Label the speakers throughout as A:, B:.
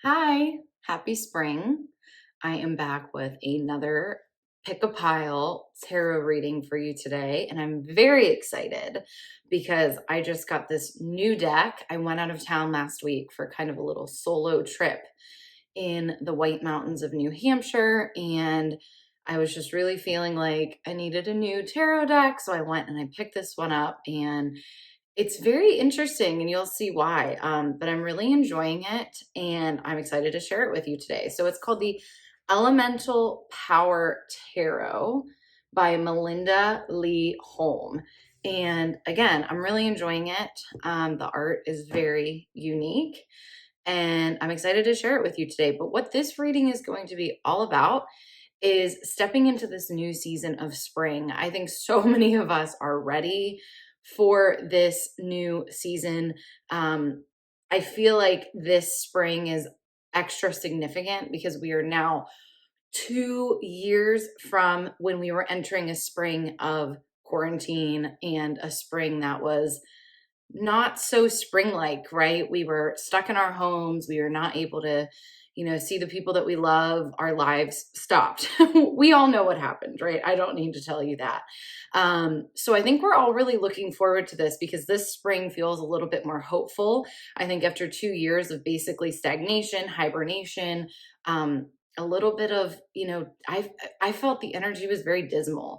A: Hi, happy spring. I am back with another pick a pile tarot reading for you today, and I'm very excited because I just got this new deck. I went out of town last week for kind of a little solo trip in the White Mountains of New Hampshire, and I was just really feeling like I needed a new tarot deck, so I went and I picked this one up, and it's very interesting, and you'll see why. But I'm really enjoying it, and I'm excited to share it with you today. So it's called the Elemental Power Tarot by Melinda Lee Holm. And again, I'm really enjoying it. The art is very unique, and I'm excited to share it with you today. But what this reading is going to be all about is stepping into this new season of spring. I think so many of us are ready for this new season. I feel like this spring is extra significant because we are now 2 years from when we were entering a spring of quarantine and a spring that was not so spring like, right? We were stuck in our homes. We were not able to, see the people that we love. Our lives stopped. We all know what happened, right? I don't need to tell you that. So I think we're all really looking forward to this because this spring feels a little bit more hopeful. I think after 2 years of basically stagnation, hibernation, a little bit of, I felt the energy was very dismal,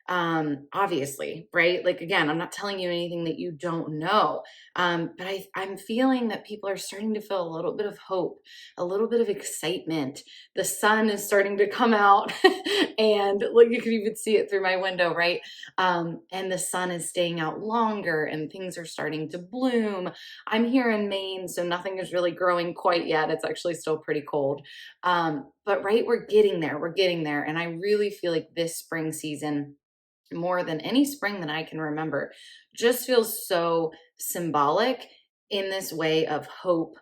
A: obviously, right? Like, again, I'm not telling you anything that you don't know, but I'm feeling that people are starting to feel a little bit of hope, a little bit of excitement. The sun is starting to come out and like you can even see it through my window, right? And the sun is staying out longer and things are starting to bloom. I'm here in Maine, so nothing is really growing quite yet. It's actually still pretty cold. But right, we're getting there. We're getting there. And I really feel like this spring season, more than any spring that I can remember, just feels so symbolic in this way of hope,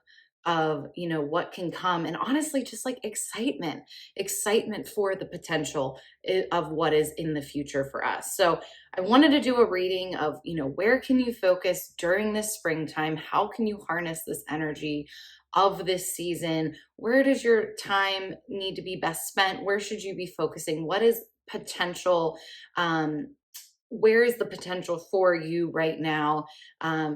A: of what can come, and honestly just like excitement for the potential of what is in the future for us. So I wanted to do a reading of where can you focus during this springtime, how can you harness this energy of this season, where does your time need to be best spent, where should you be focusing, what is potential, um, where is the potential for you right now,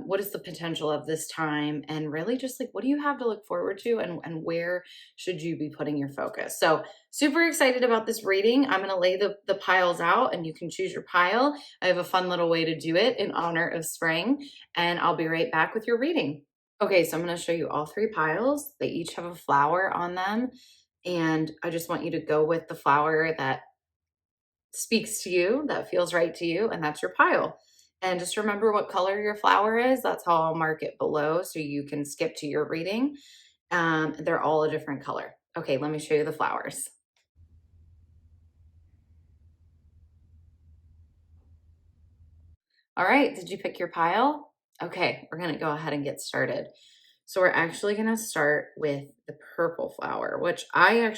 A: what is the potential of this time, and really just like what do you have to look forward to, and where should you be putting your focus. So super excited about this reading. I'm going to lay the piles out and you can choose your pile. I have a fun little way to do it in honor of spring, and I'll be right back with your reading. Okay, so I'm going to show you all three piles. They each have a flower on them, and I just want you to go with the flower that speaks to you, that feels right to you, and that's your pile. And just remember what color your flower is. That's how I'll mark it below so you can skip to your reading. They're all a different color. Okay, let me show you the flowers. All right, did you pick your pile? Okay, we're gonna go ahead and get started. So we're actually gonna start with the purple flower, which I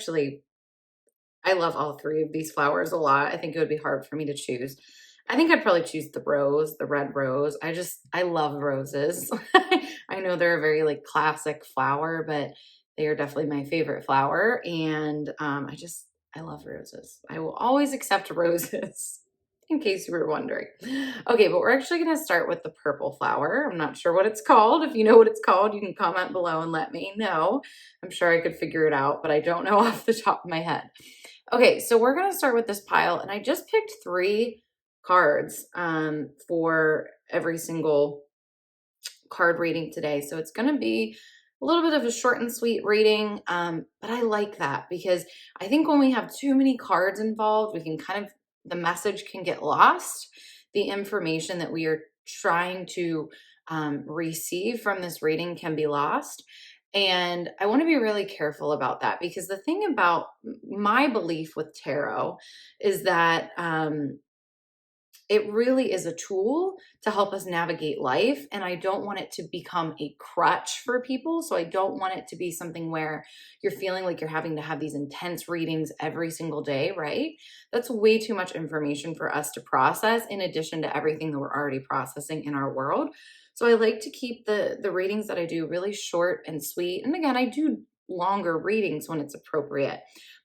A: love all three of these flowers a lot. I think it would be hard for me to choose. I think I'd probably choose the rose, the red rose. I love roses. I know they're a very like classic flower, but they are definitely my favorite flower. And I love roses. I will always accept roses. In case you were wondering. Okay, but we're actually going to start with the purple flower. I'm not sure what it's called. If you know what it's called, you can comment below and let me know. I'm sure I could figure it out, but I don't know off the top of my head. Okay, so we're going to start with this pile, and I just picked three cards for every single card reading today. So it's going to be a little bit of a short and sweet reading, but I like that because I think when we have too many cards involved, we can the message can get lost. The information that we are trying to receive from this reading can be lost. And I want to be really careful about that because the thing about my belief with tarot is that it really is a tool to help us navigate life. And I don't want it to become a crutch for people. So I don't want it to be something where you're feeling like you're having to have these intense readings every single day, right? That's way too much information for us to process in addition to everything that we're already processing in our world. So I like to keep the readings that I do really short and sweet. And again, I do longer readings when it's appropriate.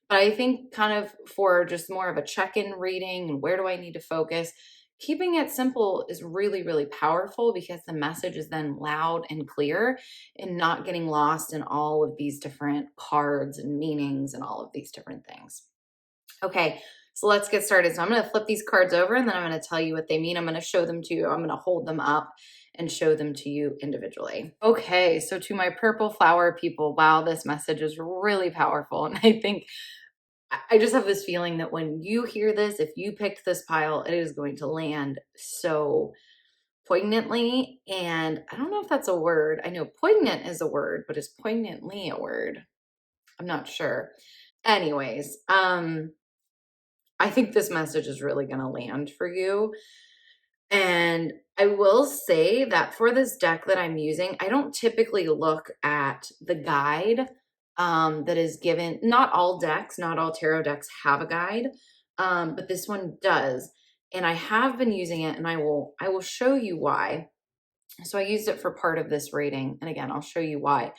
A: But I think kind of for just more of a check-in reading and where do I need to focus, keeping it simple is really, really powerful because the message is then loud and clear and not getting lost in all of these different cards and meanings and all of these different things. Okay, so let's get started. So I'm going to flip these cards over and then I'm going to tell you what they mean. I'm going to show them to you. I'm going to hold them up and show them to you individually. Okay, so to my purple flower people, wow, this message is really powerful. And I think I just have this feeling that when you hear this, if you picked this pile, it is going to land so poignantly. And I don't know if that's a word. I know poignant is a word, but is poignantly a word? I'm not sure. Anyways, I think this message is really going to land for you. And I will say that for this deck that I'm using, I don't typically look at the guide that is given. Not all decks, not all tarot decks have a guide, but this one does. And I have been using it, and I will show you why. So I used it for part of this reading, and again, I'll show you why.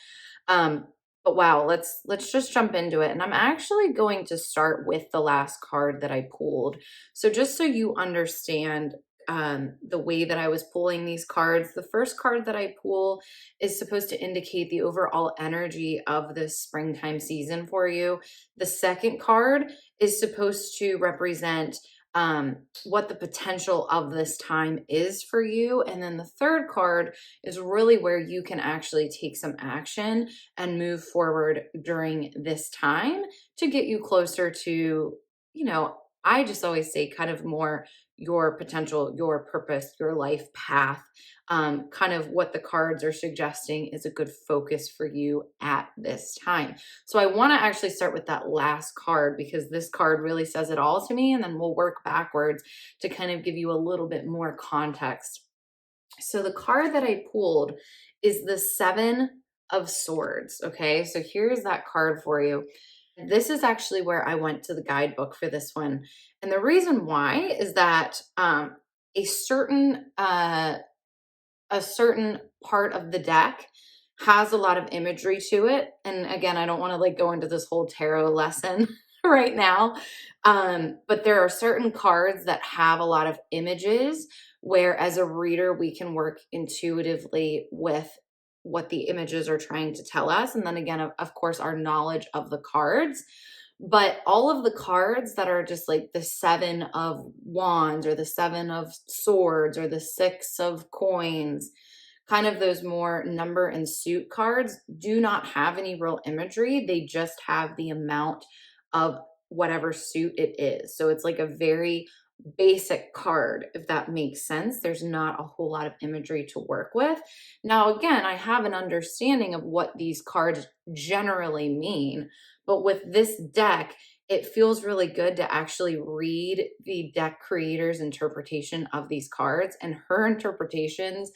A: Um, but wow, let's just jump into it. And I'm actually going to start with the last card that I pulled. So just so you understand the way that I was pulling these cards, the first card that I pull is supposed to indicate the overall energy of this springtime season for you. The second card is supposed to represent what the potential of this time is for you. And then the third card is really where you can actually take some action and move forward during this time to get you closer to, I just always say kind of more your potential, your purpose, your life path. Kind of what the cards are suggesting is a good focus for you at this time. So I want to actually start with that last card because this card really says it all to me, and then we'll work backwards to kind of give you a little bit more context. So the card that I pulled is the Seven of Swords. Okay, so here's that card for you. This is actually where I went to the guidebook for this one. And the reason why is that a certain a certain part of the deck has a lot of imagery to it. And again, I don't want to like go into this whole tarot lesson right now. But there are certain cards that have a lot of images where as a reader, we can work intuitively with what the images are trying to tell us. And then again, of course, our knowledge of the cards. But all of the cards that are just like the Seven of Wands or the Seven of Swords or the Six of Coins, kind of those more number and suit cards, do not have any real imagery. They just have the amount of whatever suit it is. So it's like a very basic card, if that makes sense. There's not a whole lot of imagery to work with. Now, again, I have an understanding of what these cards generally mean, but with this deck, it feels really good to actually read the deck creator's interpretation of these cards, and her interpretations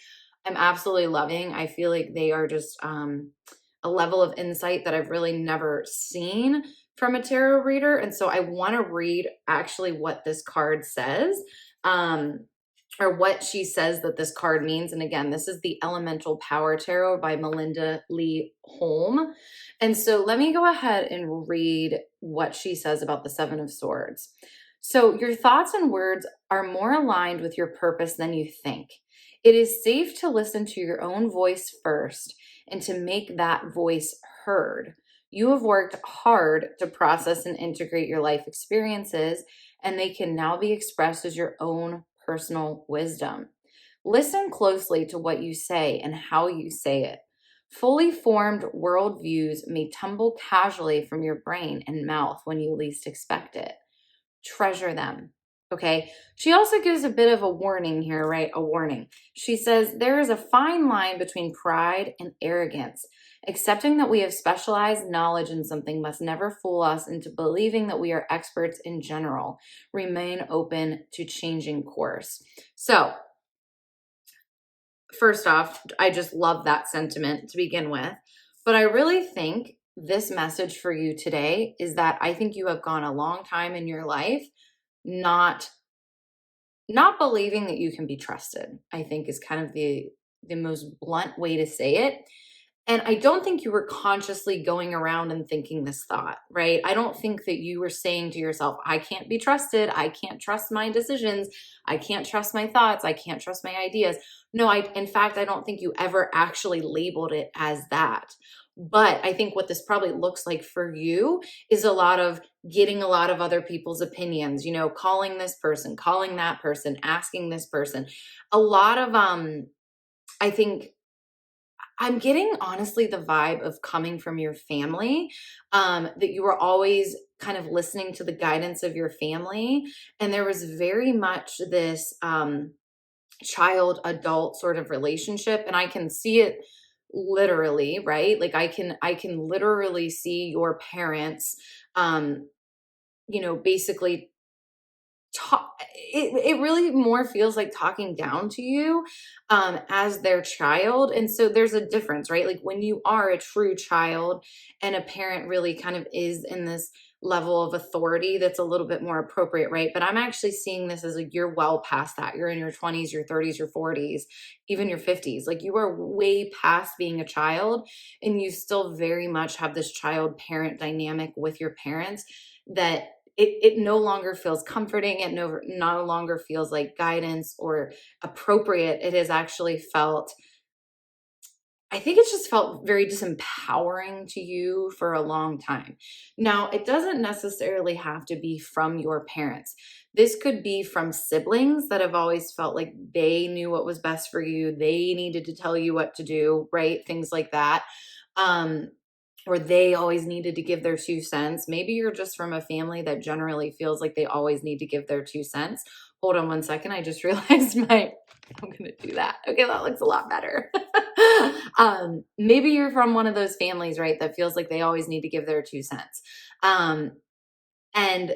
A: I'm absolutely loving. I feel like they are just a level of insight that I've really never seen from a tarot reader. And so I want to read actually what this card says. Or what she says that this card means. And again, this is the Elemental Power Tarot by Melinda Lee Holm. And so let me go ahead and read what she says about the Seven of Swords. So your thoughts and words are more aligned with your purpose than you think. It is safe to listen to your own voice first and to make that voice heard. You have worked hard to process and integrate your life experiences, and they can now be expressed as your own personal wisdom. Listen closely to what you say and how you say it. Fully formed worldviews may tumble casually from your brain and mouth when you least expect it. Treasure them. Okay. She also gives a bit of a warning here, right? A warning. She says there is a fine line between pride and arrogance. Accepting that we have specialized knowledge in something must never fool us into believing that we are experts in general. Remain open to changing course. So, first off, I just love that sentiment to begin with. But I really think this message for you today is that I think you have gone a long time in your life not believing that you can be trusted. I think is kind of the most blunt way to say it. And I don't think you were consciously going around and thinking this thought, right? I don't think that you were saying to yourself, I can't be trusted. I can't trust my decisions. I can't trust my thoughts. I can't trust my ideas. No, in fact, I don't think you ever actually labeled it as that. But I think what this probably looks like for you is a lot of getting a lot of other people's opinions, calling this person, calling that person, asking this person. A lot of, I think I'm getting honestly the vibe of coming from your family, that you were always kind of listening to the guidance of your family. And there was very much this child adult sort of relationship. And I can see it literally, right? Like I can literally see your parents, basically talk it really more feels like talking down to you as their child. And so there's a difference, right? Like when you are a true child and a parent really kind of is in this level of authority, that's a little bit more appropriate, right? But I'm actually seeing this as like you're well past that. You're in your 20s, your 30s, your 40s, even your 50s. Like you are way past being a child, and you still very much have this child parent dynamic with your parents that it no longer feels comforting. It no longer feels like guidance or appropriate. It has actually felt, I think it's just felt very disempowering to you for a long time. Now, it doesn't necessarily have to be from your parents. This could be from siblings that have always felt like they knew what was best for you. They needed to tell you what to do, right? Things like that. Um, or they always needed to give their 2 cents. Maybe you're just from a family that generally feels like they always need to give their 2 cents. Hold on one second. I just realized I'm going to do that. Okay, that looks a lot better. Maybe you're from one of those families, right, that feels like they always need to give their 2 cents. Um, and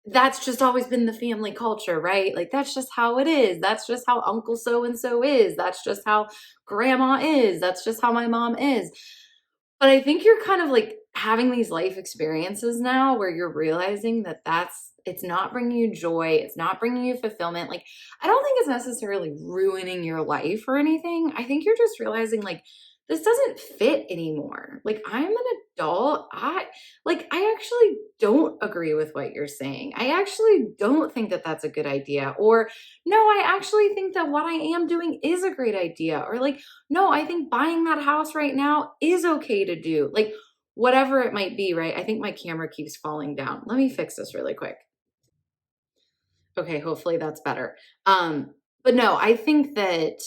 A: that's just always been the family culture, right? Like that's just how it is. That's just how Uncle so and so is. That's just how grandma is. That's just how my mom is. But I think you're kind of like having these life experiences now where you're realizing that it's not bringing you joy, it's not bringing you fulfillment. Like I don't think it's necessarily ruining your life or anything. I think you're just realizing like this doesn't fit anymore. Like I'm an adult. I actually don't agree with what you're saying. I actually don't think that that's a good idea. Or no, I actually think that what I am doing is a great idea. Or like no, I think buying that house right now is okay to do. Like whatever it might be, right? I think my camera keeps falling down. Let me fix this really quick. Okay, hopefully that's better. But no, I think that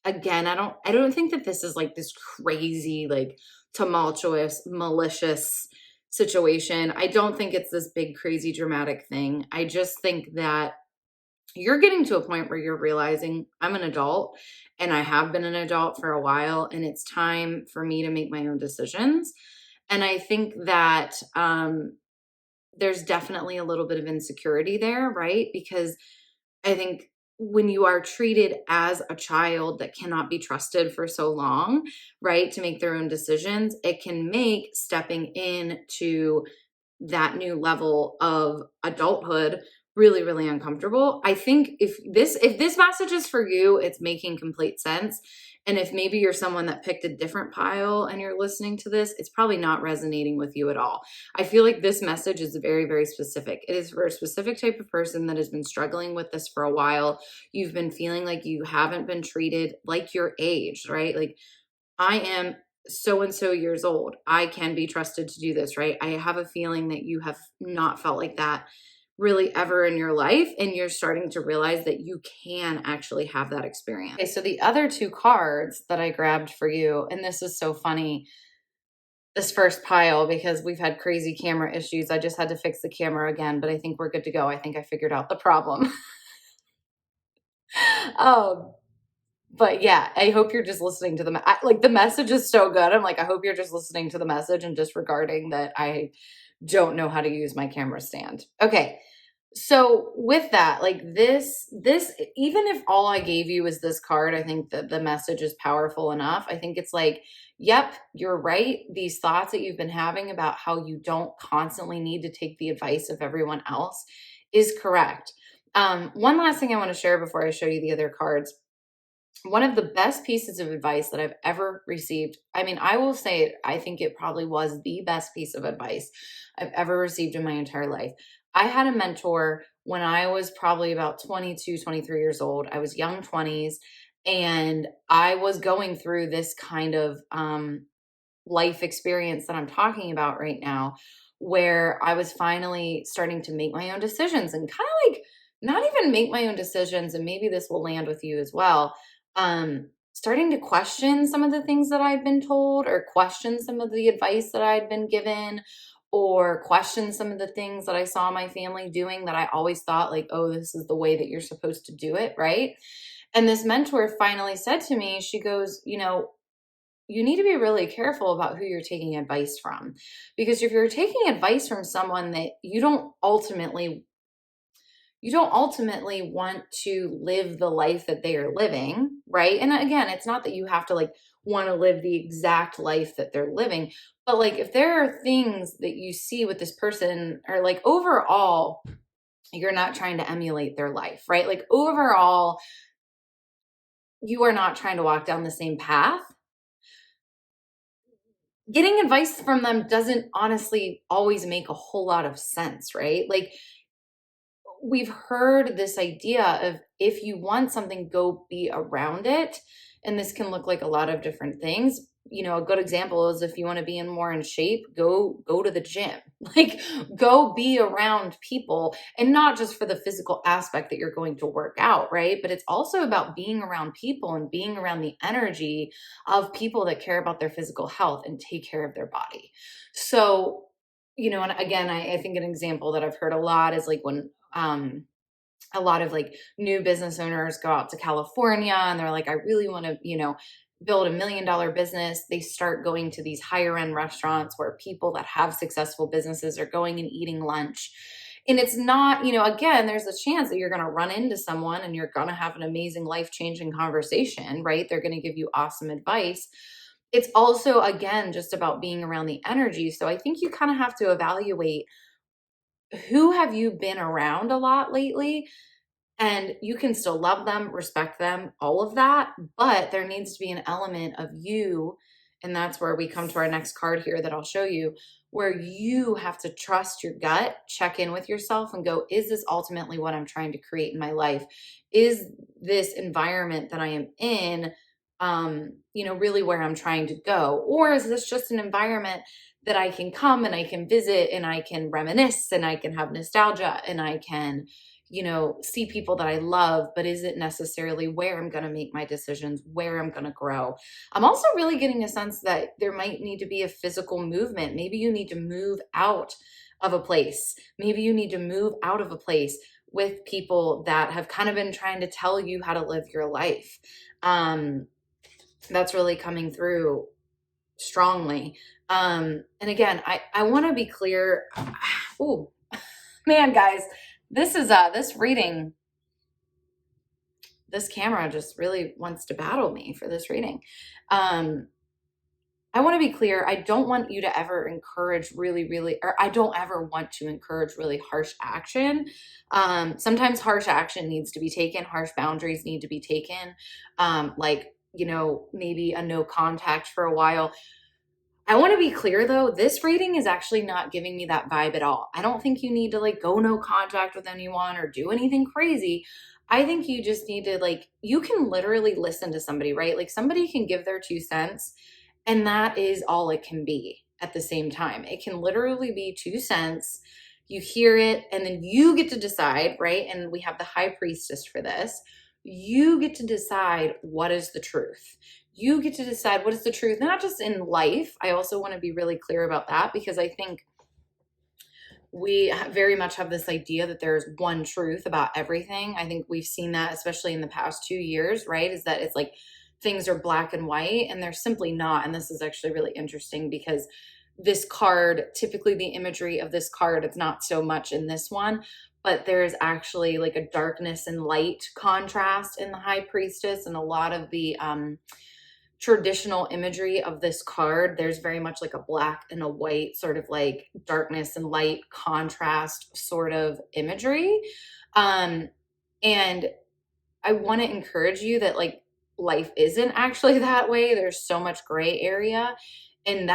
A: again, I don't think that this is like this crazy, like tumultuous, malicious situation. I don't think it's this big, crazy, dramatic thing. I just think that you're getting to a point where you're realizing I'm an adult and I have been an adult for a while, and it's time for me to make my own decisions. And I think that there's definitely a little bit of insecurity there, right? Because I think when you are treated as a child that cannot be trusted for so long, right, to make their own decisions, it can make stepping into that new level of adulthood really really uncomfortable. I think if this message is for you, it's making complete sense. And if maybe you're someone that picked a different pile and you're listening to this, it's probably not resonating with you at all. I feel like this message is very very specific. It is for a specific type of person that has been struggling with this for a while. You've been feeling like you haven't been treated like your age, right? Like I am so and so years old. I can be trusted to do this, right? I have a feeling that you have not felt like that really ever in your life. And you're starting to realize that you can actually have that experience. Okay, so the other two cards that I grabbed for you, and this is so funny, this first pile, because we've had crazy camera issues. I just had to fix the camera again, but I think we're good to go. I think I figured out the problem. um, But yeah, I hope you're just listening to like the message is so good. I'm like, I hope you're just listening to the message and disregarding that I don't know how to use my camera stand. Okay. So with that, like this, even if all I gave you is this card, I think that the message is powerful enough. I think it's like, yep, you're right. These thoughts that you've been having about how you don't constantly need to take the advice of everyone else is correct. One last thing I want to share before I show you the other cards one of the best pieces of advice that I've ever received. I mean, I will say it, I think it probably was the best piece of advice I've ever received in my entire life. I had a mentor when I was probably about 22, 23 years old. I was young 20s, and I was going through this kind of life experience that I'm talking about right now, where I was finally starting to make my own decisions and kind of like not even make my own decisions. And maybe this will land with you as well. Starting to question some of the things that I'd been told, or question some of the advice that I'd been given, or question some of the things that I saw my family doing that I always thought, like, oh, this is the way that you're supposed to do it, right? And this mentor finally said to me, she goes, you need to be really careful about who you're taking advice from. Because if you're taking advice from someone that you don't ultimately want to live the life that they are living, right? And again, it's not that you have to like want to live the exact life that they're living, but like if there are things that you see with this person, or like overall you're not trying to emulate their life, right? Like overall you are not trying to walk down the same path. Getting advice from them doesn't honestly always make a whole lot of sense, right? Like we've heard this idea of, if you want something, go be around it. And this can look like a lot of different things. A good example is, if you want to be in more in shape, go to the gym. Like go be around people, and not just for the physical aspect that you're going to work out, right? But it's also about being around people and being around the energy of people that care about their physical health and take care of their body. So, and again, I think an example that I've heard a lot is like when a lot of like new business owners go out to California and they're like, I really want to, build $1 million business. They start going to these higher end restaurants where people that have successful businesses are going and eating lunch. And it's not, again, there's a chance that you're going to run into someone and you're going to have an amazing life changing conversation, right? They're going to give you awesome advice. It's also, again, just about being around the energy. So I think you kind of have to evaluate, who have you been around a lot lately? And you can still love them, respect them, all of that, but there needs to be an element of you. And that's where we come to our next card here that I'll show you, where you have to trust your gut, check in with yourself and go, is this ultimately what I'm trying to create in my life? Is this environment that I am in, really where I'm trying to go? Or is this just an environment that I can come and I can visit and I can reminisce and I can have nostalgia and I can see people that I love, but is it necessarily where I'm going to make my decisions, where I'm going to grow? I'm also really getting a sense that there might need to be a physical movement. Maybe you need to move out of a place. Maybe you need to move out of a place with people that have kind of been trying to tell you how to live your life. That's really coming through strongly. And again, I want to be clear. Oh, man, guys, this reading, this camera just really wants to battle me for this reading. I want to be clear. I don't want you to ever encourage or I don't ever want to encourage really harsh action. Sometimes harsh action needs to be taken. Harsh boundaries need to be taken. Maybe a no contact for a while. I want to be clear though, this reading is actually not giving me that vibe at all. I don't think you need to like go no contact with anyone or do anything crazy. I think you just need to you can literally listen to somebody, right? Like somebody can give their 2 cents, and that is all it can be at the same time. It can literally be 2 cents. You hear it and then you get to decide, right? And we have the high priestess for this. You get to decide what is the truth. You get to decide what is the truth, not just in life. I also want to be really clear about that, because I think we very much have this idea that there's one truth about everything. I think we've seen that, especially in the past 2 years, right? Is that it's like things are black and white, and they're simply not. And this is actually really interesting because this card, typically the imagery of this card, it's not so much in this one, but there's actually like a darkness and light contrast in the high priestess, and a lot of the traditional imagery of this card, there's very much like a black and a white sort of like darkness and light contrast sort of imagery. And I want to encourage you that life isn't actually that way. There's so much gray area. And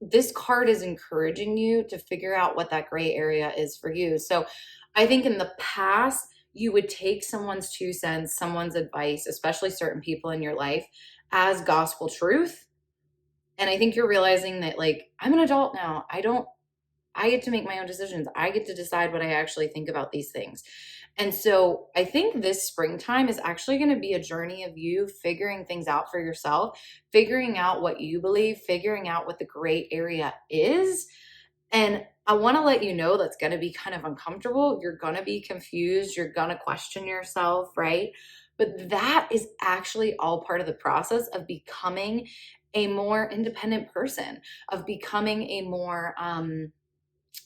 A: this card is encouraging you to figure out what that gray area is for you. So I think in the past, you would take someone's 2 cents, someone's advice, especially certain people in your life, as gospel truth. And I think you're realizing that, like, I'm an adult now. I get to make my own decisions. I get to decide what I actually think about these things. And so I think this springtime is actually going to be a journey of you figuring things out for yourself, figuring out what you believe, figuring out what the gray area is. And I want to let you know that's going to be kind of uncomfortable. You're going to be confused. You're going to question yourself, right? But that is actually all part of the process of becoming a more independent person, of becoming a more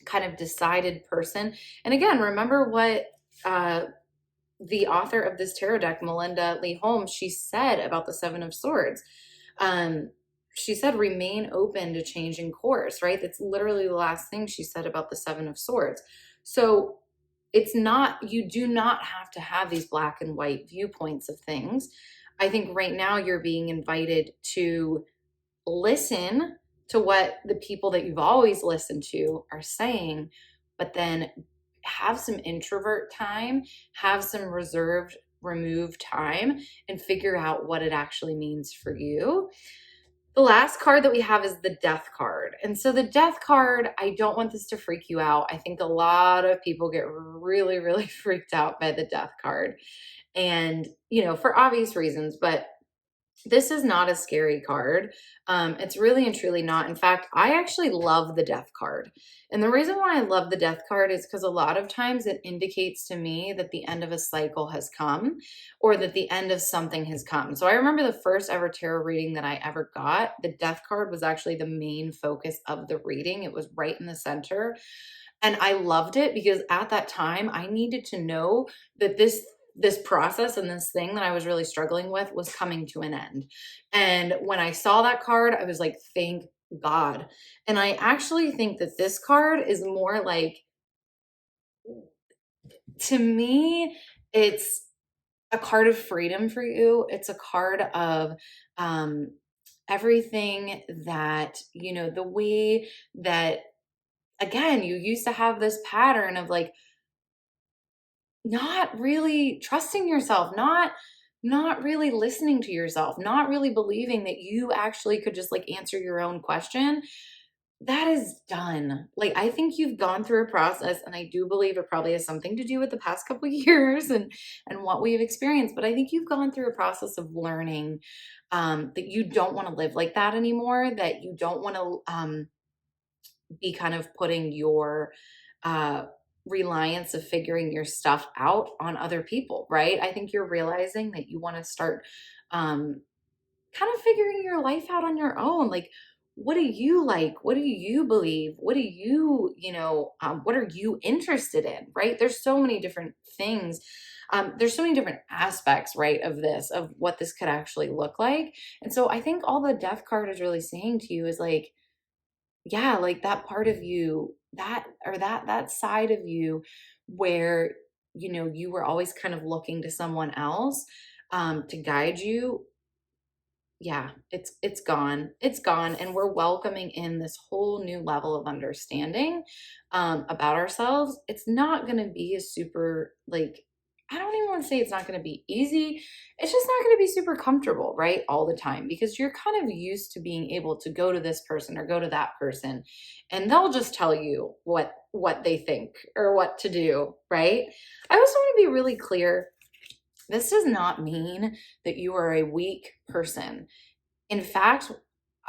A: kind of decided person. And again, remember what uh, the author of this tarot deck, Melinda Lee Holmes, she said about the Seven of Swords. Um, she said, remain open to changing course, right? That's literally the last thing she said about the Seven of Swords. So it's not, you do not have to have these black and white viewpoints of things. I think right now you're being invited to listen to what the people that you've always listened to are saying, but then have some introvert time, have some reserved, removed time, and figure out what it actually means for you. The last card that we have is the Death card. And so the Death card, I don't want this to freak you out. I think a lot of people get really, really freaked out by the Death card. And, for obvious reasons, but this is not a scary card. It's really and truly not. In fact, I actually love the Death card. And the reason why I love the Death card is because a lot of times it indicates to me that the end of a cycle has come, or that the end of something has come. So I remember the first ever tarot reading that I ever got, the Death card was actually the main focus of the reading. It was right in the center. And I loved it because at that time I needed to know that this process and this thing that I was really struggling with was coming to an end. And when I saw that card, I was like, thank God. And I actually think that this card is more like, to me, it's a card of freedom for you. It's a card of um, everything that, the way that, again, you used to have this pattern of like, not really trusting yourself, not really listening to yourself, not really believing that you actually could just like answer your own question. That is done. Like, I think you've gone through a process, and I do believe it probably has something to do with the past couple of years and what we've experienced, but I think you've gone through a process of learning that you don't want to live like that anymore, that you don't want to be kind of putting your uh, reliance of figuring your stuff out on other people, right? I think you're realizing that you want to start um, kind of figuring your life out on your own. Like, what do you like? What do you believe? What do you, what are you interested in, right? There's so many different things. There's so many different aspects, right, of this, of what this could actually look like. And so I think all the Death card is really saying to you is like, yeah, like that part of you, that or that side of you where you were always kind of looking to someone else to guide you. Yeah, it's gone. It's gone, and we're welcoming in this whole new level of understanding about ourselves. It's not going to be a super, like, I don't even want to say it's not going to be easy. It's just not going to be super comfortable, right? All the time, because you're kind of used to being able to go to this person or go to that person, and they'll just tell you what they think or what to do, right? I also want to be really clear. This does not mean that you are a weak person. In fact,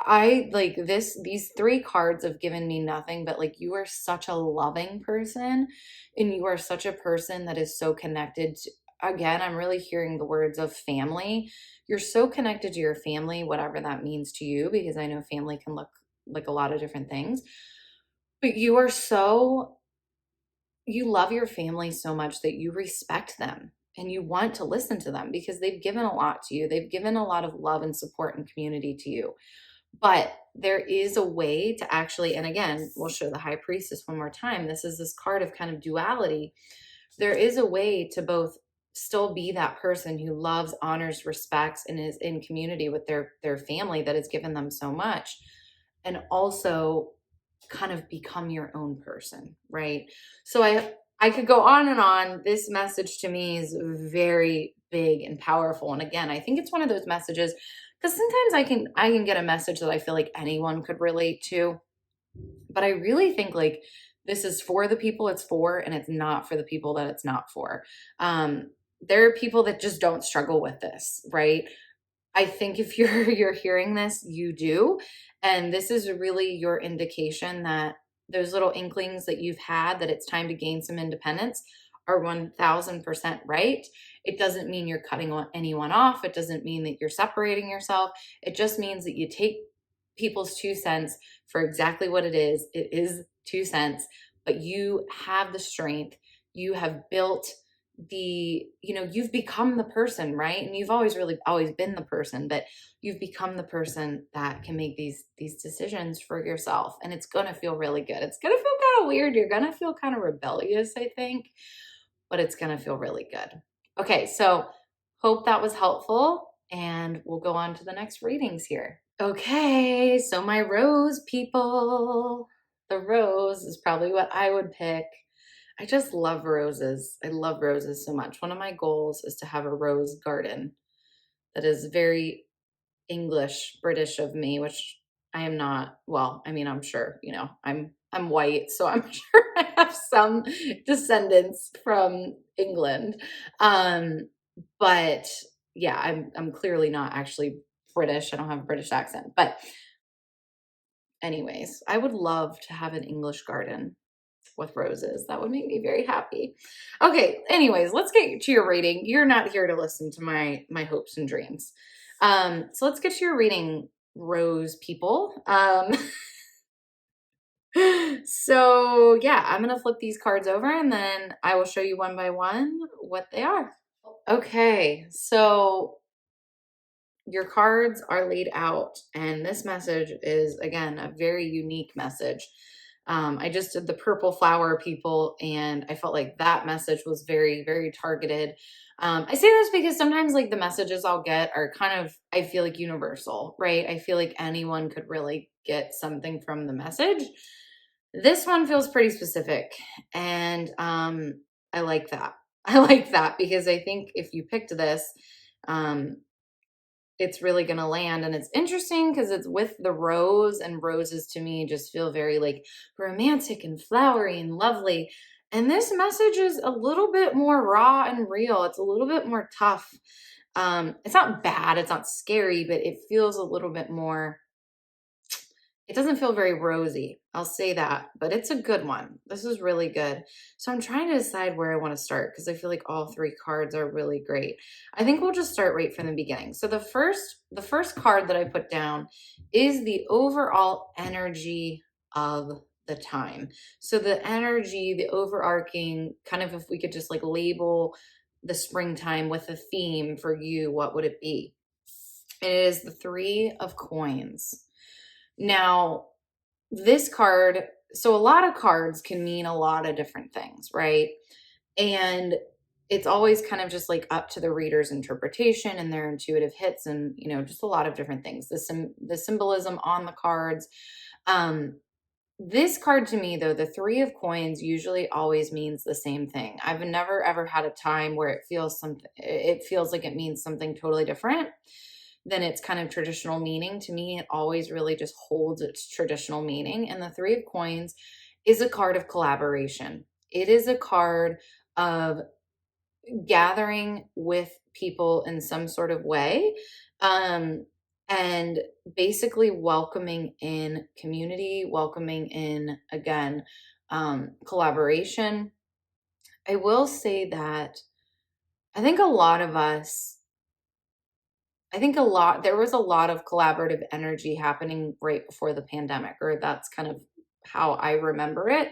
A: I like these three cards have given me nothing but like, you are such a loving person, and you are such a person that is so connected to, again, I'm really hearing the words of family. You're so connected to your family, whatever that means to you, because I know family can look like a lot of different things. But you love your family so much that you respect them and you want to listen to them because they've given a lot to you. They've given a lot of love and support and community to you. But there is a way to actually, and again, we'll show the High Priestess one more time. This is this card of kind of duality. There is a way to both still be that person who loves, honors, respects, and is in community with their family that has given them so much, and also kind of become your own person, right? So I could go on and on. This message to me is very big and powerful. And again, I think it's one of those messages because sometimes I can get a message that I feel like anyone could relate to, but I really think like this is for the people it's for, and it's not for the people that it's not for. There are people that just don't struggle with this, right? I think if you're hearing this, you do. And this is really your indication that those little inklings that you've had that it's time to gain some independence are 1000% right. It doesn't mean you're cutting anyone off. It doesn't mean that you're separating yourself. It just means that you take people's 2 cents for exactly what it is. It is 2 cents, but you have the strength. You have built you've become the person, right? And you've always been the person, but you've become the person that can make these decisions for yourself, and it's going to feel really good. It's going to feel kind of weird. You're going to feel kind of rebellious, I think, but it's going to feel really good. Okay, so hope that was helpful, and we'll go on to the next readings here. Okay, so my rose people. The rose is probably what I would pick. I just love roses. I love roses so much. One of my goals is to have a rose garden. That is very English, British of me, which I am not. Well, I mean, I'm sure, I'm white, so I'm sure I have some descendants from England. But yeah, I'm clearly not actually British. I don't have a British accent. But anyways, I would love to have an English garden with roses. That would make me very happy. Okay, anyways, let's get to your reading. You're not here to listen to my hopes and dreams. So let's get to your reading, rose people. So yeah, I'm gonna flip these cards over and then I will show you one by one what they are. Okay, so your cards are laid out, and this message is again a very unique message. I just did the purple flower people, and I felt like that message was very, very targeted. I say this because sometimes, like, the messages I'll get are kind of, I feel like, universal, right? I feel like anyone could really get something from the message. This one feels pretty specific, and I like that. I like that because I think if you picked this, um, it's really going to land. And it's interesting because it's with the rose, and roses to me just feel very like romantic and flowery and lovely. And this message is a little bit more raw and real. It's a little bit more tough. It's not bad, it's not scary, but it feels a little bit more, it doesn't feel very rosy. I'll say that, but it's a good one. This is really good. So I'm trying to decide where I want to start because I feel like all three cards are really great. I think we'll just start right from the beginning. So the first card that I put down is the overall energy of the time. So the energy, the overarching kind of, if we could just like label the springtime with a theme for you, what would it be? It is the 3 of Coins. Now, this card, so a lot of cards can mean a lot of different things, right? And it's always kind of just like up to the reader's interpretation and their intuitive hits, and just a lot of different things. The symbolism on the cards. This card to me, though, the 3 of Coins usually always means the same thing. I've never ever had a time where it feels like it means something totally different than its kind of traditional meaning. To me, it always really just holds its traditional meaning. And the 3 of Coins is a card of collaboration. It is a card of gathering with people in some sort of way, and basically welcoming in community, welcoming in, again, collaboration. I will say that I think a lot of us there was a lot of collaborative energy happening right before the pandemic, or that's kind of how I remember it.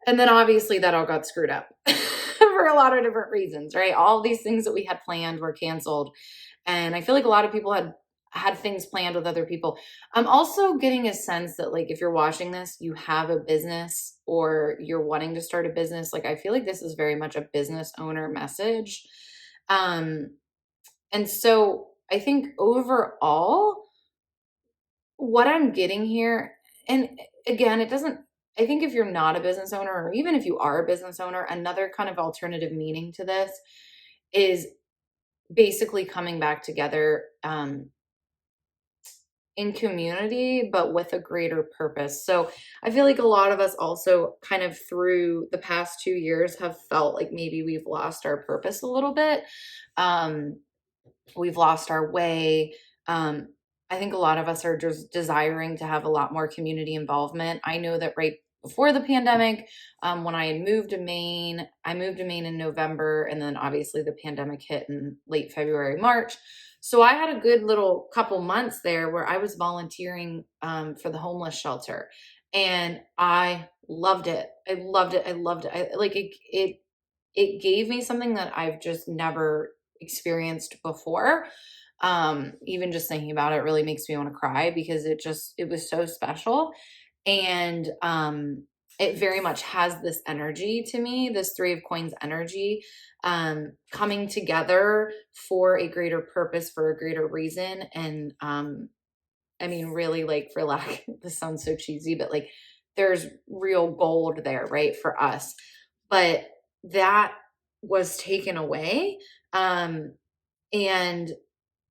A: And then obviously that all got screwed up for a lot of different reasons, right? All these things that we had planned were canceled. And I feel like a lot of people had things planned with other people. I'm also getting a sense that, like, if you're watching this, you have a business or you're wanting to start a business. Like, I feel like this is very much a business owner message. Um, and so I think overall, what I'm getting here, and again, it doesn't, I think if you're not a business owner, or even if you are a business owner, another kind of alternative meaning to this is basically coming back together in community, but with a greater purpose. So I feel like a lot of us also kind of through the past 2 years have felt like maybe we've lost our purpose a little bit. Um, we've lost our way. Um, I think a lot of us are just desiring to have a lot more community involvement. I know that right before the pandemic, when I had moved to Maine, I moved to Maine in November, and then obviously the pandemic hit in late February, March. So I had a good little couple months there where I was volunteering for the homeless shelter, and I loved it. I loved it. I loved it. It gave me something that I've just never experienced before. Even just thinking about it really makes me want to cry because it was so special. And it very much has this energy to me, this Three of Coins energy, coming together for a greater purpose, for a greater reason. And I mean, really, like, for lack, this sounds so cheesy, but like, there's real gold there, right, for us. But that was taken away. Um, and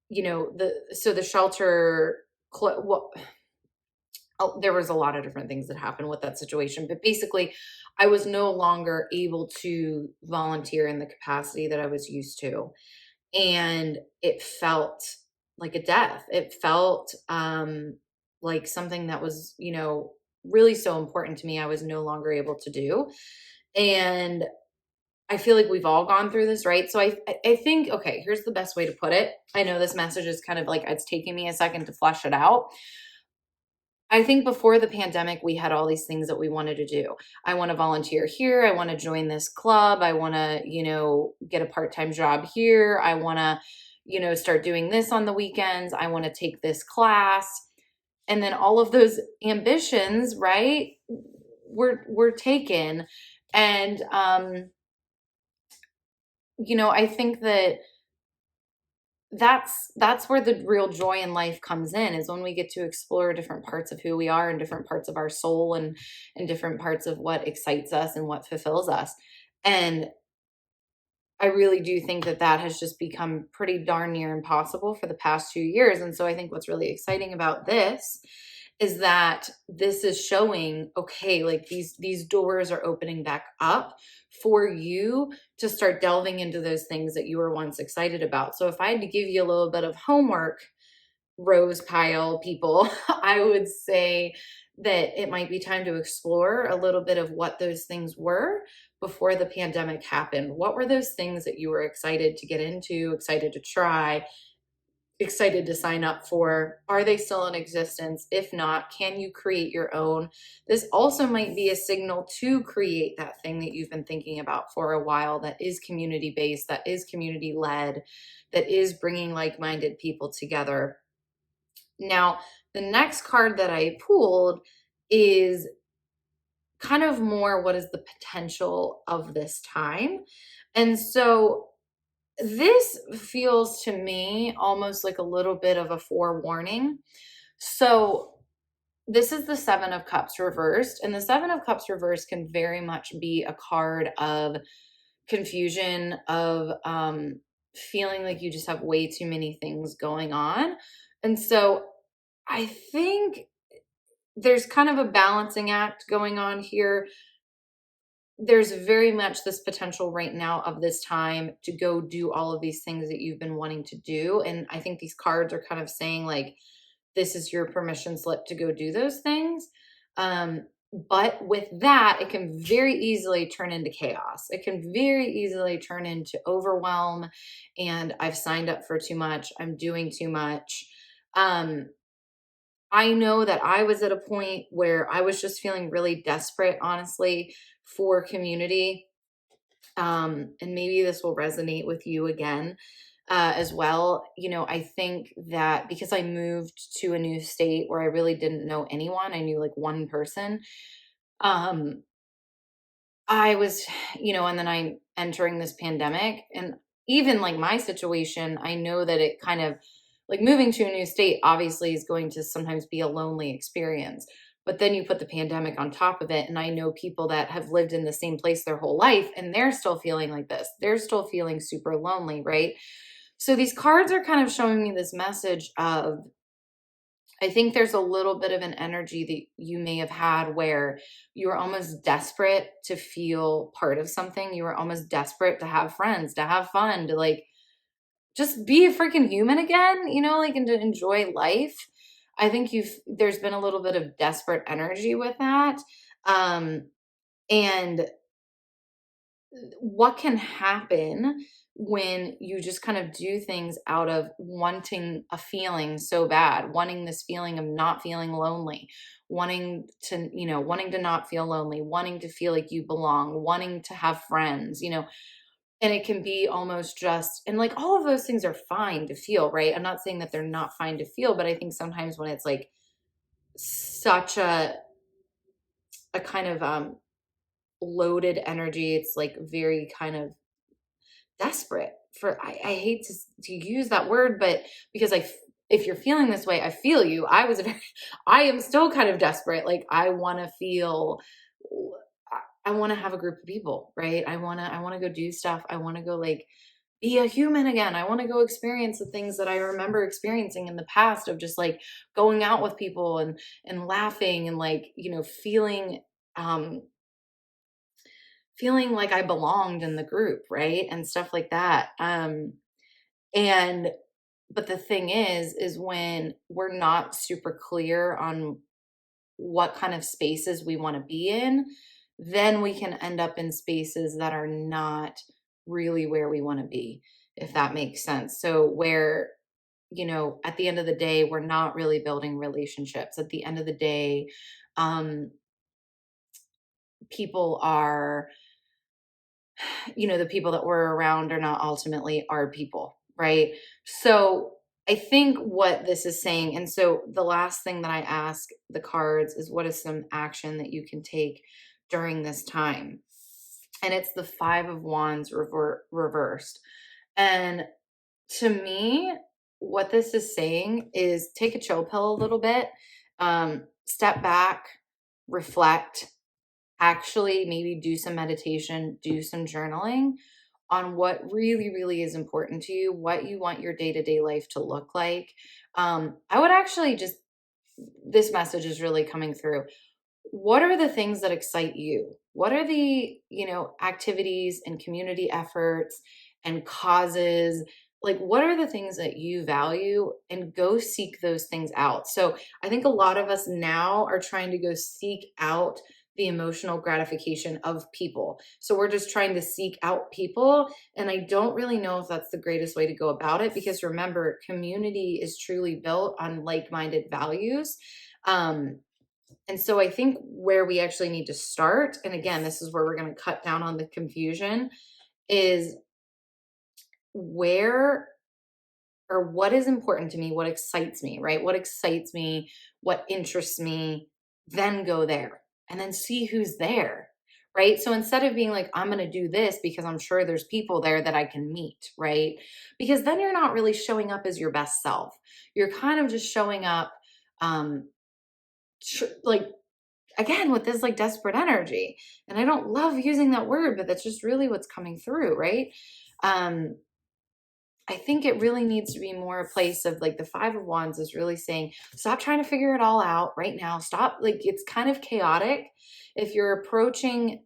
A: the shelter, well, there was a lot of different things that happened with that situation, but basically, I was no longer able to volunteer in the capacity that I was used to, and it felt like a death. It felt like something that was, really so important to me. I was no longer able to do, and I feel like we've all gone through this, right? So I think, okay, here's the best way to put it. I know this message is kind of like, it's taking me a second to flesh it out. I think before the pandemic, we had all these things that we wanted to do. I want to volunteer here. I want to join this club. I want to, get a part-time job here. I want to, start doing this on the weekends. I want to take this class. And then all of those ambitions, right, were taken. And I think that that's where the real joy in life comes in, is when we get to explore different parts of who we are and different parts of our soul, and different parts of what excites us and what fulfills us. And I really do think that that has just become pretty darn near impossible for the past 2 years. And so I think what's really exciting about this is that this is showing, okay, like, these doors are opening back up for you to start delving into those things that you were once excited about. So if I had to give you a little bit of homework, rose pile people, I would say that it might be time to explore a little bit of what those things were before the pandemic happened. What were those things that you were excited to get into, excited to try, excited to sign up for? Are they still in existence? If not, can you create your own? This also might be a signal to create that thing that you've been thinking about for a while, that is community based, that is community led, that is bringing like minded people together. Now, the next card that I pulled is kind of more, what is the potential of this time? And so this feels to me almost like a little bit of a forewarning. So this is the Seven of Cups reversed, and the Seven of Cups reversed can very much be a card of confusion, of feeling like you just have way too many things going on. And so I think there's kind of a balancing act going on here. There's very much this potential right now of this time to go do all of these things that you've been wanting to do. And I think these cards are kind of saying, like, this is your permission slip to go do those things. But with that, it can very easily turn into chaos. It can very easily turn into overwhelm. And I've signed up for too much. I'm doing too much. I know that I was at a point where I was just feeling really desperate, honestly, for community. And maybe this will resonate with you again. as well. I think that because I moved to a new state where I really didn't know anyone, I knew like one person. Um, I was, and then I'm entering this pandemic, and even like my situation, I know that it kind of like moving to a new state obviously is going to sometimes be a lonely experience. But then you put the pandemic on top of it, and I know people that have lived in the same place their whole life, and they're still feeling like this. They're still feeling super lonely, right? So these cards are kind of showing me this message of, I think there's a little bit of an energy that you may have had where you were almost desperate to feel part of something. You were almost desperate to have friends, to have fun, to like just be a freaking human again, like, and to enjoy life. I think there's been a little bit of desperate energy with that. Um, and what can happen when you just kind of do things out of wanting a feeling so bad, wanting this feeling of not feeling lonely, wanting to not feel lonely, wanting to feel like you belong, wanting to have friends, and it can be almost just, and like all of those things are fine to feel, right? I'm not saying that they're not fine to feel, but I think sometimes when it's like such a kind of loaded energy, it's like very kind of desperate for, I hate to use that word, but because if you're feeling this way, I feel you. I am still kind of desperate. Like I want to feel, I want to have a group of people, right? I want to go do stuff. I want to go like be a human again. I want to go experience the things that I remember experiencing in the past of just like going out with people and laughing and like, um feeling like I belonged in the group, right? And stuff like that. And but the thing is when we're not super clear on what kind of spaces we want to be in, then we can end up in spaces that are not really where we want to be, if that makes sense. So where, at the end of the day, we're not really building relationships. At the end of the day, um, people are, the people that we're around are not ultimately our people, right? So I think what this is saying, and so the last thing that I ask the cards is, what is some action that you can take during this time? And it's the Five of Wands reversed. And to me, what this is saying is take a chill pill a little bit, step back, reflect, actually maybe do some meditation, do some journaling on what really, really is important to you, what you want your day to day life to look like. I would actually just, this message is really coming through. What are the things that excite you? What are the, activities and community efforts and causes? Like, what are the things that you value, and go seek those things out? So, I think a lot of us now are trying to go seek out the emotional gratification of people. So, we're just trying to seek out people. And I don't really know if that's the greatest way to go about it, because remember, community is truly built on like minded values. Um, and so I think where we actually need to start, and again, this is where we're going to cut down on the confusion, is where or what is important to me, what excites me, right? What excites me, what interests me, then go there and then see who's there, right? So instead of being like, I'm going to do this because I'm sure there's people there that I can meet, right? Because then you're not really showing up as your best self. You're kind of just showing up, um, like, again, with this like desperate energy. And I don't love using that word, but that's just really what's coming through, right? um I think it really needs to be more a place of like the Five of Wands is really saying, stop trying to figure it all out right now. Stop, like it's kind of chaotic. if you're approaching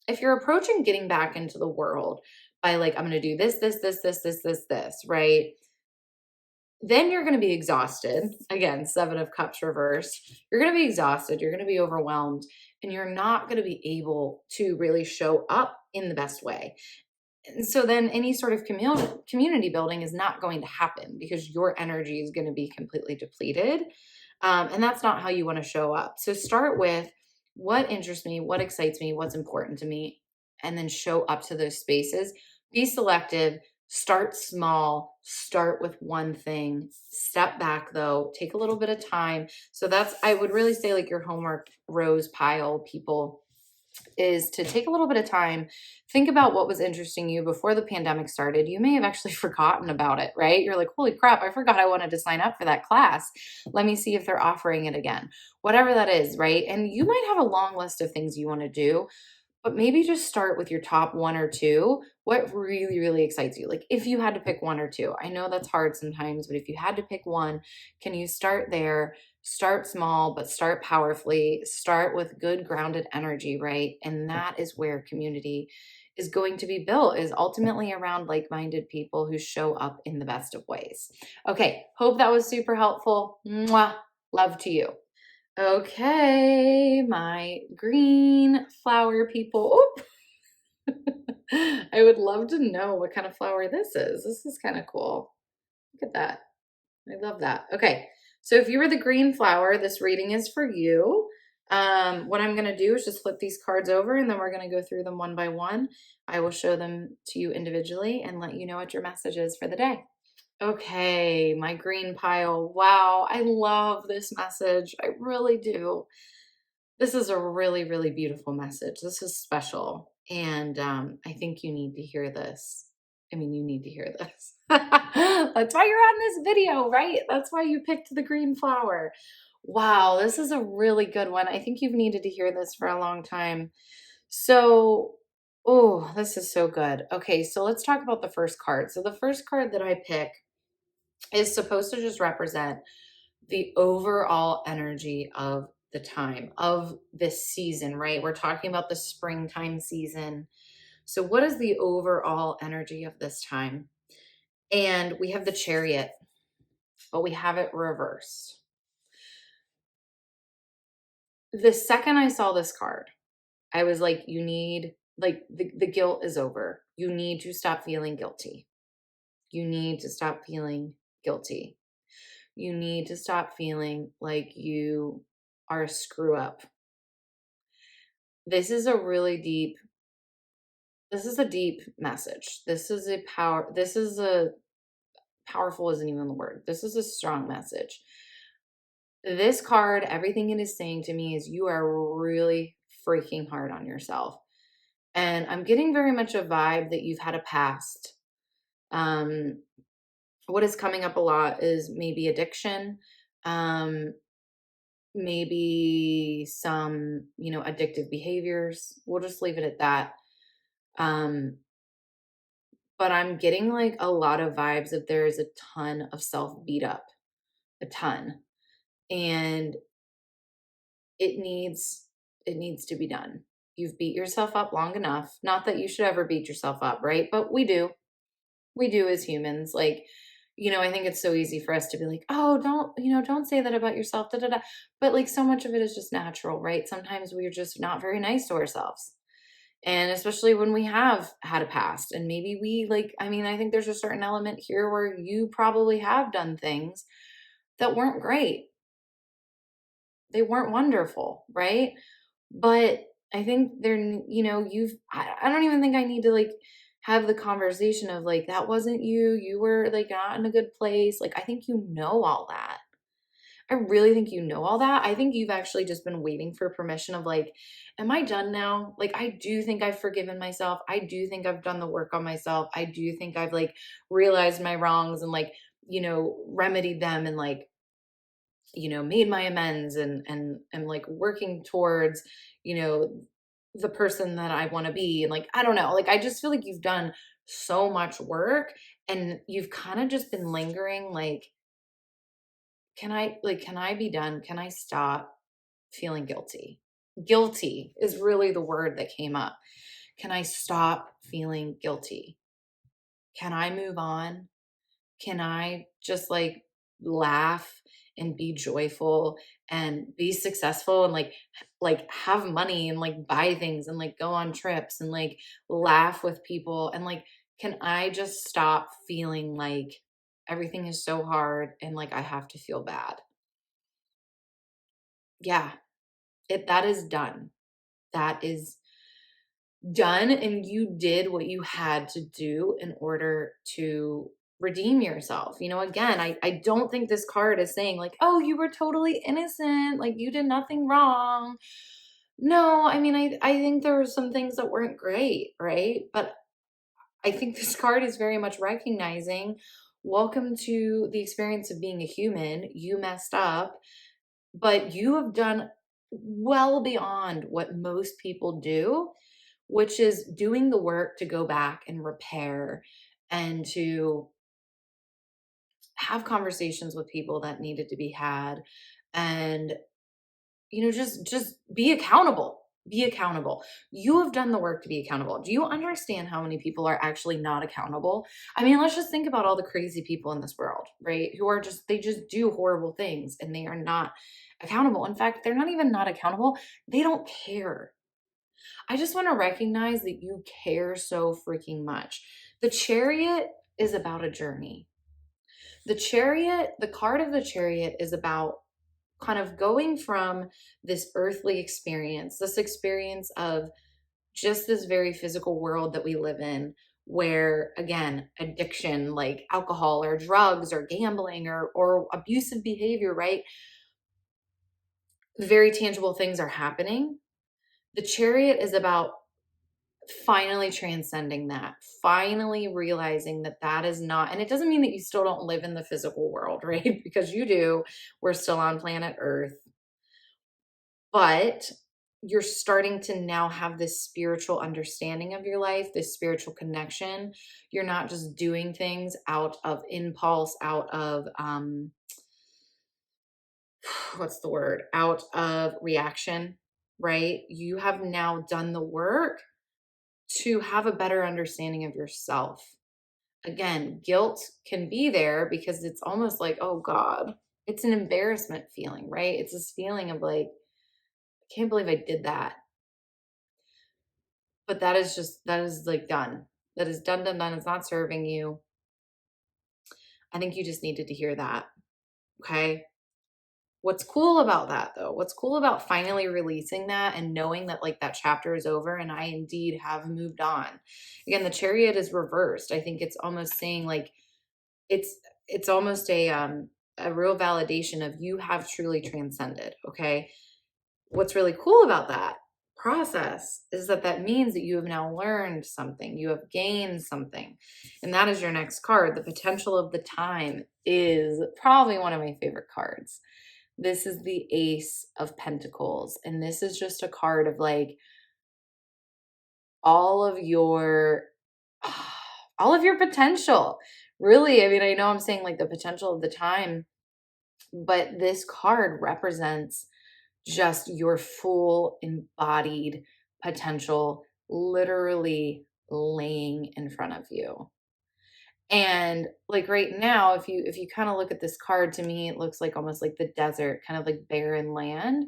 A: if you're approaching getting back into the world by like, I'm going to do this, right? Then you're going to be exhausted. Again, Seven of Cups reversed. You're going to be exhausted. You're going to be overwhelmed, and you're not going to be able to really show up in the best way. And so then any sort of community building is not going to happen because your energy is going to be completely depleted. And that's not how you want to show up. So start with what interests me, what excites me, what's important to me, and then show up to those spaces. Be selective, Start small, start with one thing, step back though, take a little bit of time. So that's, I would really say, like, your homework rose pile people is to take a little bit of time, think about what was interesting you before the pandemic started. You may have actually forgotten about it, right? You're like, holy crap, I forgot I wanted to sign up for that class. Let me see if they're offering it again. Whatever that is, right? And you might have a long list of things you want to do, but maybe just start with your top one or two. What really, really excites you? Like, if you had to pick one or two, I know that's hard sometimes, but if you had to pick one, can you start there? Start small, but start powerfully. Start with good grounded energy, right? And that is where community is going to be built, is ultimately around like-minded people who show up in the best of ways. Okay, hope that was super helpful. Mwah. Love to you. Okay, my green flower people. Oop. I would love to know what kind of flower this is. This is kind of cool. Look at that. I love that. Okay, so if you were the green flower, this reading is for you. What I'm going to do is just flip these cards over, and then we're going to go through them one by one. I will show them to you individually and let you know what your message is for the day. Okay, my green pile. Wow, I love this message. I really do. This is a really, really beautiful message. This is special. And I think you need to hear this. I mean, you need to hear this. That's why you're on this video, right? That's why you picked the green flower. Wow, this is a really good one. I think you've needed to hear this for a long time. So, oh, this is so good. Okay, so let's talk about the first card. So, the first card that I pick is supposed to just represent the overall energy of the time of this season, right? We're talking about the springtime season. So, what is the overall energy of this time? And we have the Chariot, but we have it reversed. The second I saw this card, I was like, you need, like, the guilt is over. You need to stop feeling guilty. You need to stop feeling guilty. You need to stop feeling like you are a screw up. This is a really deep, this is a deep message. This is a powerful isn't even the word. This is a strong message. This card, everything it is saying to me is you are really freaking hard on yourself. And I'm getting very much a vibe that you've had a past. Um, what is coming up a lot is maybe addiction. Um, maybe some, addictive behaviors. We'll just leave it at that. Um, but I'm getting like a lot of vibes that there is a ton of self beat up, a ton. And it needs to be done. You've beat yourself up long enough. Not that you should ever beat yourself up, right? But we do. We do as humans. Like, I think it's so easy for us to be like, oh, don't say that about yourself. Da, da, da. But like so much of it is just natural, right? Sometimes we're just not very nice to ourselves. And especially when we have had a past and maybe we like, I mean, I think there's a certain element here where you probably have done things that weren't great. They weren't wonderful, right? But I think I don't even think I need to like have the conversation of like, that wasn't you. You were like not in a good place. Like, I think you know all that. I really think you know all that. I think you've actually just been waiting for permission of like, am I done now? Like, I do think I've forgiven myself. I do think I've done the work on myself. I do think I've like realized my wrongs and like, remedied them and like, made my amends and like working towards, you know, the person that I want to be. And like, I don't know, like, I just feel like you've done so much work and you've kind of just been lingering. Like, can I be done? Can I stop feeling guilty? Guilty is really the word that came up. Can I stop feeling guilty? Can I move on? Can I just like laugh and be joyful and be successful and like have money and like buy things and like go on trips and like laugh with people and like, can I just stop feeling like everything is so hard and like I have to feel bad? Yeah, that is done. That is done and you did what you had to do in order to redeem yourself. Again, I don't think this card is saying like, oh, you were totally innocent, like you did nothing wrong. No, I mean, I think there were some things that weren't great, right? But I think this card is very much recognizing, welcome to the experience of being a human. You messed up, but you have done well beyond what most people do, which is doing the work to go back and repair and to have conversations with people that needed to be had, and just be accountable. Be accountable. You have done the work to be accountable. Do you understand how many people are actually not accountable? I mean, let's just think about all the crazy people in this world, right? Who are they just do horrible things and they are not accountable. In fact, they're not even not accountable. They don't care. I just want to recognize that you care so freaking much. The Chariot is about a journey. The card of the Chariot is about kind of going from this earthly experience, this experience of just this very physical world that we live in, where again, addiction like alcohol or drugs or gambling or abusive behavior, right? Very tangible things are happening. The Chariot is about finally transcending that, finally realizing that that is not, and it doesn't mean that you still don't live in the physical world, right? Because you do. We're still on planet Earth, but you're starting to now have this spiritual understanding of your life, this spiritual connection. You're not just doing things out of impulse, out of what's the word? Out of reaction, right? You have now done the work to have a better understanding of yourself. Again, guilt can be there because it's almost like, oh God, it's an embarrassment feeling, right? It's this feeling of like, I can't believe I did that. But that is like done. That is done, done, done. It's not serving you. I think you just needed to hear that. Okay. What's cool about that though? What's cool about finally releasing that and knowing that like that chapter is over and I indeed have moved on. Again, the Chariot is reversed. I think it's almost saying like it's it's almost a real validation of you have truly transcended, okay? What's really cool about that process is that that means that you have now learned something, you have gained something. And that is your next card. The potential of the time is probably one of my favorite cards. This is the Ace of Pentacles. And this is just a card of like all of your all of your potential. Really, I mean, I know I'm saying like the potential of the time, but this card represents just your full embodied potential literally laying in front of you. And like right now, if you kind of look at this card, to me it looks like almost like the desert, kind of like barren land,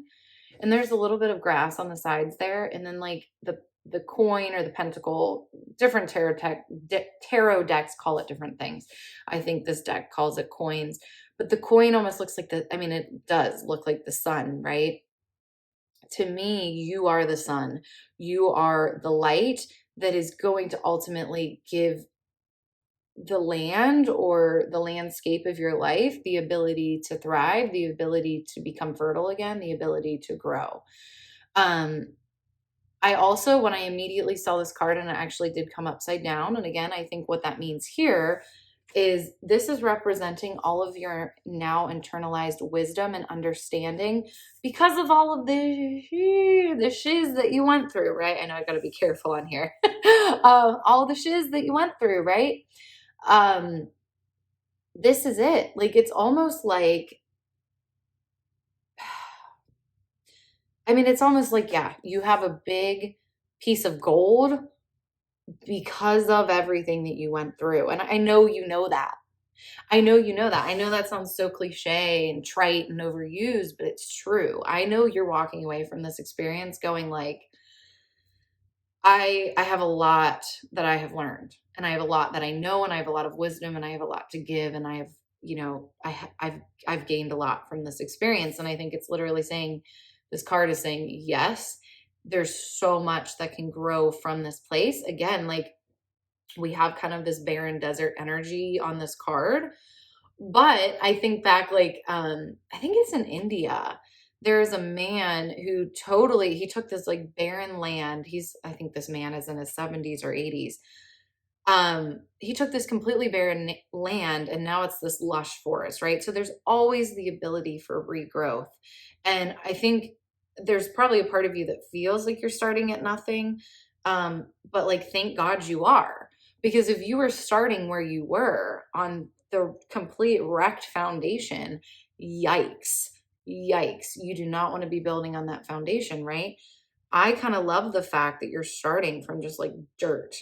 A: and there's a little bit of grass on the sides there, and then like the coin or the pentacle, different tarot decks call it different things. I think this deck calls it coins, but the coin almost looks like I mean it does look like the sun, right? To me, you are the sun. You are the light that is going to ultimately give the land or the landscape of your life the ability to thrive, the ability to become fertile again, the ability to grow. I also, when I immediately saw this card and it actually did come upside down, and again, I think what that means here is this is representing all of your now internalized wisdom and understanding because of all of the shiz that you went through, right? I know I got to be careful on here. All the shiz that you went through, right? This is it. Like, it's almost like, I mean, it's almost like, yeah, you have a big piece of gold because of everything that you went through. And I know you know that. I know you know that. I know that sounds so cliche and trite and overused, but it's true. I know you're walking away from this experience going like, I have a lot that I have learned, and I have a lot that I know, and I have a lot of wisdom, and I have a lot to give, and I have, I've gained a lot from this experience. And I think it's literally saying, this card is saying, yes, there's so much that can grow from this place. Again, like we have kind of this barren desert energy on this card. But I think back, like, I think it's in India. There's a man who totally, he took this like barren land. I think this man is in his 70s or 80s. He took this completely barren land and now it's this lush forest, right? So there's always the ability for regrowth. And I think there's probably a part of you that feels like you're starting at nothing. But like, thank God you are. Because if you were starting where you were on the complete wrecked foundation, yikes, yikes. You do not want to be building on that foundation, right? I kind of love the fact that you're starting from just like dirt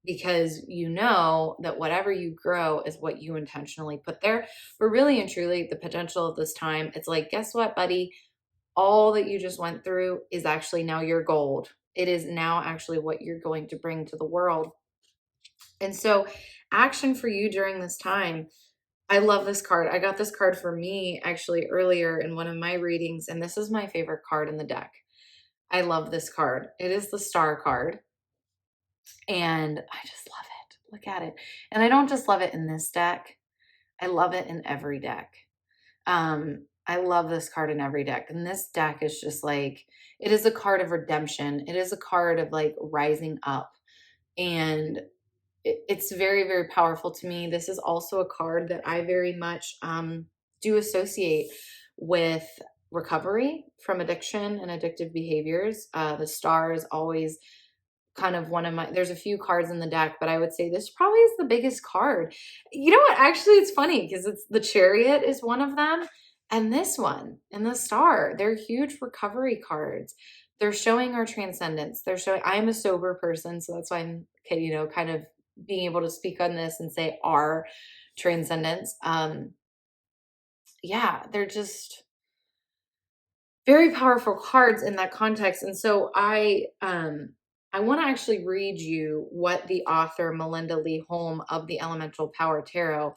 A: because you know that whatever you grow is what you intentionally put there. But really and truly, the potential of this time, it's like, guess what, buddy? All that you just went through is actually now your gold. It is now actually what you're going to bring to the world. And so, action for you during this time. I love this card. I got this card for me actually earlier in one of my readings, and this is my favorite card in the deck. I love this card. It is the Star card, and I just love it. Look at it. And I don't just love it in this deck, I love it in every deck. I love this card in every deck. And this deck is just like, it is a card of redemption. It is a card of like rising up. And it's very, very powerful to me. This is also a card that I very much do associate with recovery from addiction and addictive behaviors. The Star is always kind of one of my, there's a few cards in the deck, but I would say this probably is the biggest card. You know what? Actually, it's funny because it's the Chariot is one of them. And this one and the Star, they're huge recovery cards. They're showing our transcendence. They're showing, I'm a sober person. So that's why I'm, kind of being able to speak on this and say our transcendence. Yeah, they're just very powerful cards in that context. And so I want to actually read you what the author Melinda Lee Holm of the Elemental Power Tarot,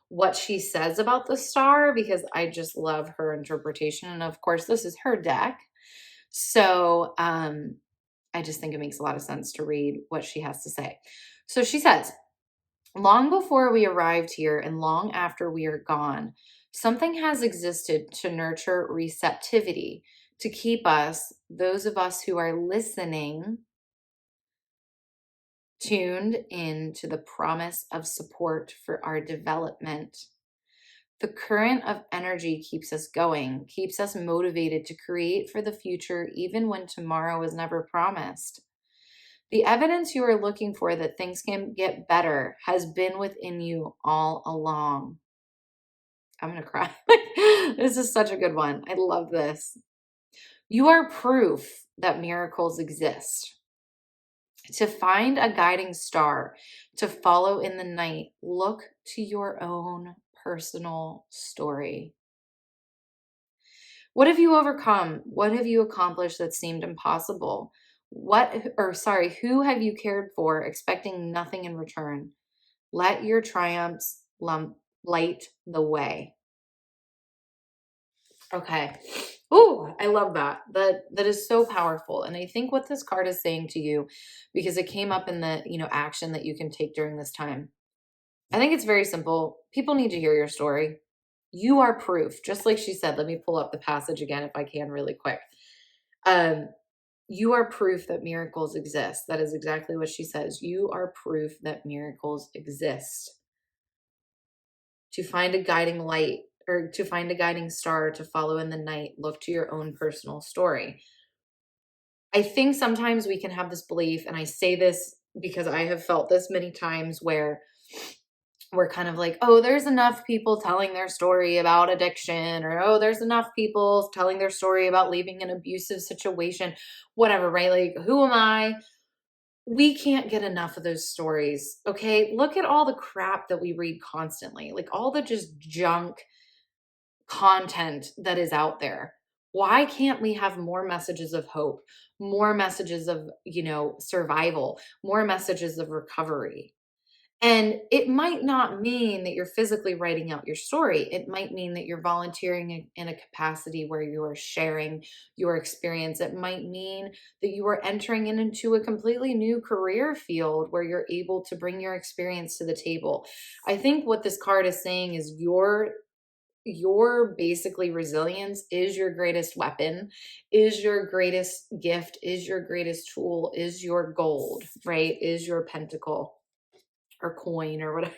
A: what she says about the Star, because I just love her interpretation. And of course, this is her deck. So I just think it makes a lot of sense to read what she has to say. So she says, long before we arrived here and long after we are gone, something has existed to nurture receptivity, to keep us, those of us who are listening, tuned in to the promise of support for our development. The current of energy keeps us going, keeps us motivated to create for the future, even when tomorrow is never promised. The evidence you are looking for that things can get better has been within you all along. I'm going to cry. This is such a good one. I love this. You are proof that miracles exist. To find a guiding star, to follow in the night, look to your own personal story. What have you overcome? What have you accomplished that seemed impossible? Who have you cared for, expecting nothing in return? Let your triumphs light the way. Okay. Oh, I love that. That is so powerful. And I think what this card is saying to you, because it came up in the, action that you can take during this time. I think it's very simple. People need to hear your story. You are proof. Just like she said, let me pull up the passage again if I can really quick. You are proof that miracles exist. That is exactly what she says. You are proof that miracles exist. To find a guiding light, or to find a guiding star to follow in the night, look to your own personal story. I think sometimes we can have this belief, and I say this because I have felt this many times, where we're kind of like, oh, there's enough people telling their story about addiction, or oh, there's enough people telling their story about leaving an abusive situation, whatever, right? Like, who am I? We can't get enough of those stories. Okay. Look at all the crap that we read constantly, like all the just junk content that is out there. Why can't we have more messages of hope, more messages of, survival, more messages of recovery? And it might not mean that you're physically writing out your story. It might mean that you're volunteering in a capacity where you are sharing your experience. It might mean that you are entering into a completely new career field where you're able to bring your experience to the table. I think what this card is saying is your basically resilience is your greatest weapon, is your greatest gift, is your greatest tool, is your gold, right? Is your pentacle or coin or whatever,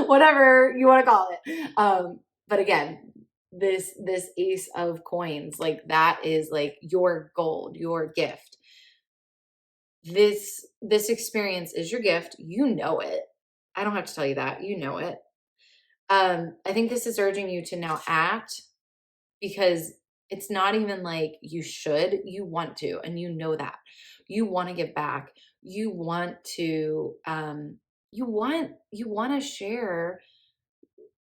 A: whatever you want to call it. But again, this ace of coins, like that is like your gold, your gift. This experience is your gift. You know it. I don't have to tell you that. You know it. I think this is urging you to now act, because it's not even like you should, you want to, and you know that. You want to give back. You want to you want to share.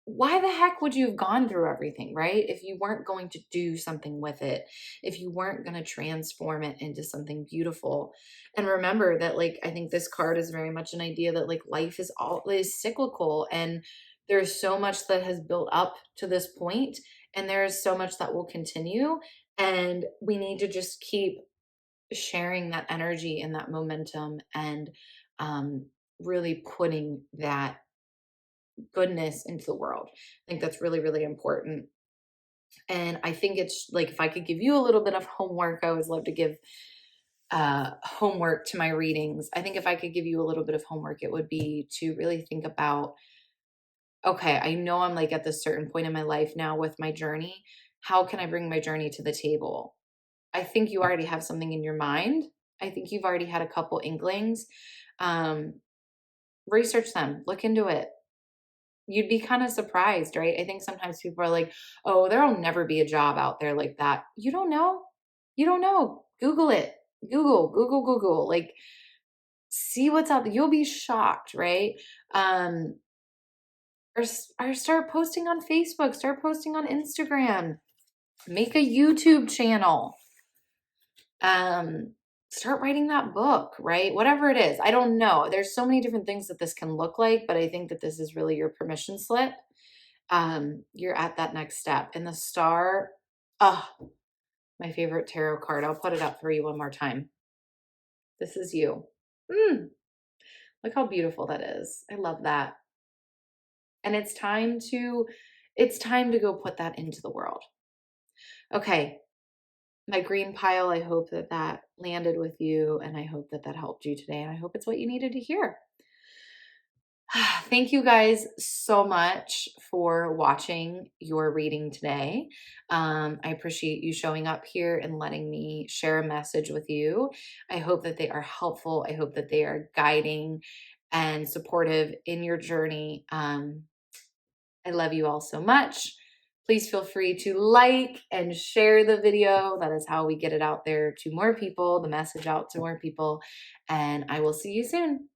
A: Why the heck would you have gone through everything, right? If you weren't going to do something with it, if you weren't going to transform it into something beautiful. And remember that, like, I think this card is very much an idea that like life is always cyclical, and there's so much that has built up to this point, and there is so much that will continue. And we need to just keep sharing that energy and that momentum, and um, really putting that goodness into the world. I think that's really, really important. And I think it's like, if I could give you a little bit of homework, I always love to give homework to my readings. I think if I could give you a little bit of homework, it would be to really think about, okay, I know I'm like at this certain point in my life now with my journey. How can I bring my journey to the table? I think you already have something in your mind. I think you've already had a couple inklings. Um, Research them, look into it. You'd be kind of surprised, right? I think sometimes people are like, "Oh, there'll never be a job out there like that." You don't know. You don't know. Google it. Google. Like, see what's out there. You'll be shocked, right? Um, or start posting on Facebook, start posting on Instagram, make a YouTube channel. Um, Start writing that book, right? Whatever it is. I don't know. There's so many different things that this can look like, but I think that this is really your permission slip. You're at that next step. And the star, oh, my favorite tarot card. I'll put it up for you one more time. This is you. Mm, look how beautiful that is. I love that. And it's time to go put that into the world. Okay. My green pile, I hope that that landed with you, and I hope that that helped you today. And I hope it's what you needed to hear. Thank you guys so much for watching your reading today. I appreciate you showing up here and letting me share a message with you. I hope that they are helpful. I hope that they are guiding and supportive in your journey. I love you all so much. Please feel free to like and share the video. That is how we get it out there to more people, the message out to more people. And I will see you soon.